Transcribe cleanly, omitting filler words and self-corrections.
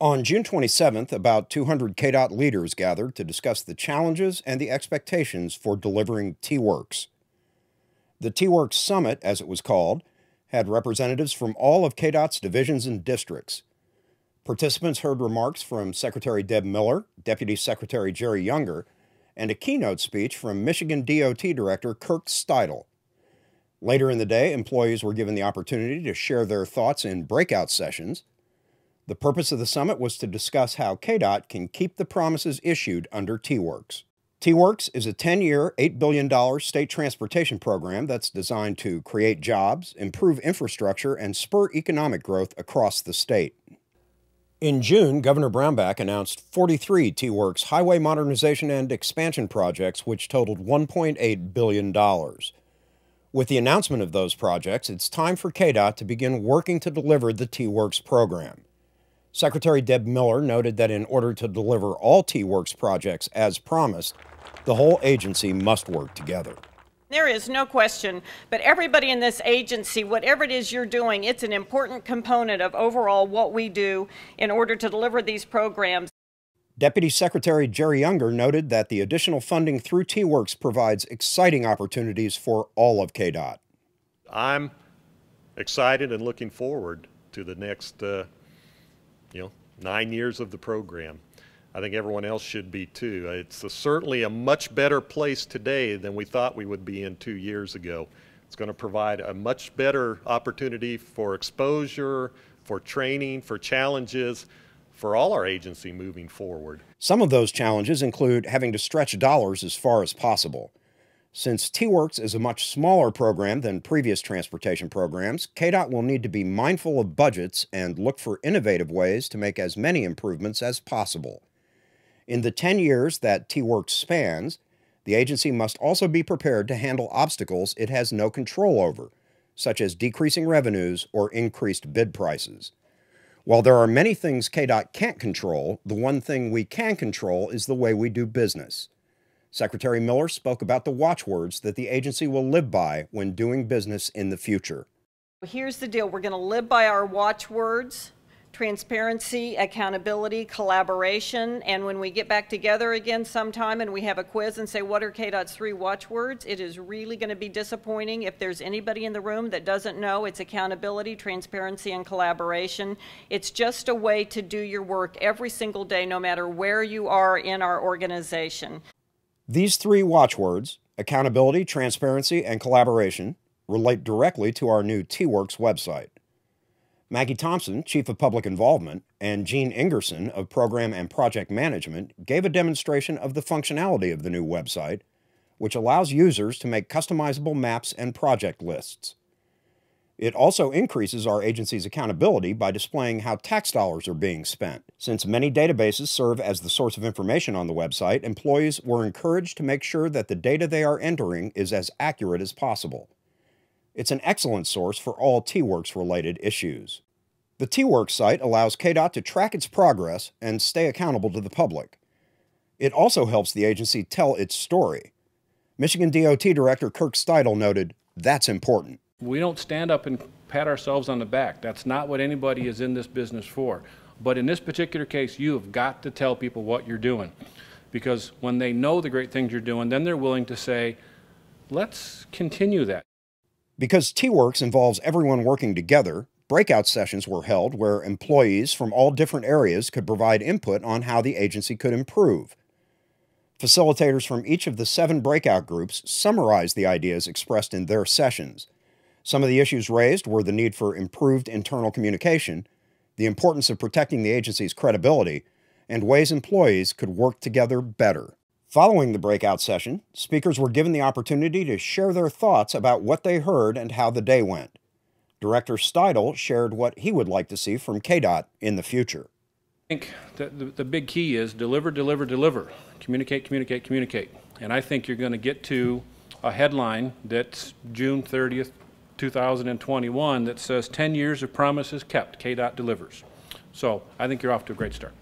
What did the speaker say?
On June 27th, about 200 KDOT leaders gathered to discuss the challenges and the expectations for delivering Tworks. The Tworks Summit, as it was called, had representatives from all of KDOT's divisions and districts. Participants heard remarks from Secretary Deb Miller, Deputy Secretary Jerry Younger, and a keynote speech from Michigan DOT Director Kirk Steidl. Later in the day, employees were given the opportunity to share their thoughts in breakout sessions. The purpose of the summit was to discuss how KDOT can keep the promises issued under Tworks. Tworks is a 10-year, $8 billion state transportation program that's designed to create jobs, improve infrastructure, and spur economic growth across the state. In June, Governor Brownback announced 43 Tworks highway modernization and expansion projects, which totaled $1.8 billion. With the announcement of those projects, it's time for KDOT to begin working to deliver the Tworks program. Secretary Deb Miller noted that in order to deliver all Tworks projects as promised, the whole agency must work together. There is no question, but everybody in this agency, whatever it is you're doing, it's an important component of overall what we do in order to deliver these programs. Deputy Secretary Jerry Younger noted that the additional funding through Tworks provides exciting opportunities for all of KDOT. I'm excited and looking forward to the next 9 years of the program. I think everyone else should be too. It's certainly a much better place today than we thought we would be in 2 years ago. It's going to provide a much better opportunity for exposure, for training, for challenges, for all our agency moving forward. Some of those challenges include having to stretch dollars as far as possible. Since Tworks is a much smaller program than previous transportation programs, KDOT will need to be mindful of budgets and look for innovative ways to make as many improvements as possible. In the 10 years that Tworks spans, the agency must also be prepared to handle obstacles it has no control over, such as decreasing revenues or increased bid prices. While there are many things KDOT can't control, the one thing we can control is the way we do business. Secretary Miller spoke about the watchwords that the agency will live by when doing business in the future. Here's the deal. We're going to live by our watchwords: transparency, accountability, collaboration. And when we get back together again sometime and we have a quiz and say, what are KDOT's 3 watchwords? It is really going to be disappointing if there's anybody in the room that doesn't know it's accountability, transparency, and collaboration. It's just a way to do your work every single day, no matter where you are in our organization. These 3 watchwords, accountability, transparency, and collaboration, relate directly to our new Tworks website. Maggie Thompson, Chief of Public Involvement, and Gene Ingerson of Program and Project Management gave a demonstration of the functionality of the new website, which allows users to make customizable maps and project lists. It also increases our agency's accountability by displaying how tax dollars are being spent. Since many databases serve as the source of information on the website, employees were encouraged to make sure that the data they are entering is as accurate as possible. It's an excellent source for all Tworks-related issues. The Tworks site allows KDOT to track its progress and stay accountable to the public. It also helps the agency tell its story. Michigan DOT Director Kirk Steidl noted, "That's important." We don't stand up and pat ourselves on the back. That's not what anybody is in this business for. But in this particular case, you have got to tell people what you're doing. Because when they know the great things you're doing, then they're willing to say, let's continue that. Because Tworks involves everyone working together, breakout sessions were held where employees from all different areas could provide input on how the agency could improve. Facilitators from each of the 7 breakout groups summarized the ideas expressed in their sessions. Some of the issues raised were the need for improved internal communication, the importance of protecting the agency's credibility, and ways employees could work together better. Following the breakout session, speakers were given the opportunity to share their thoughts about what they heard and how the day went. Director Steidl shared what he would like to see from KDOT in the future. I think the big key is deliver, deliver, deliver. Communicate, communicate, communicate. And I think you're going to get to a headline that's June 30th, 2021 that says 10 years of promises kept, KDOT delivers. So I think you're off to a great start.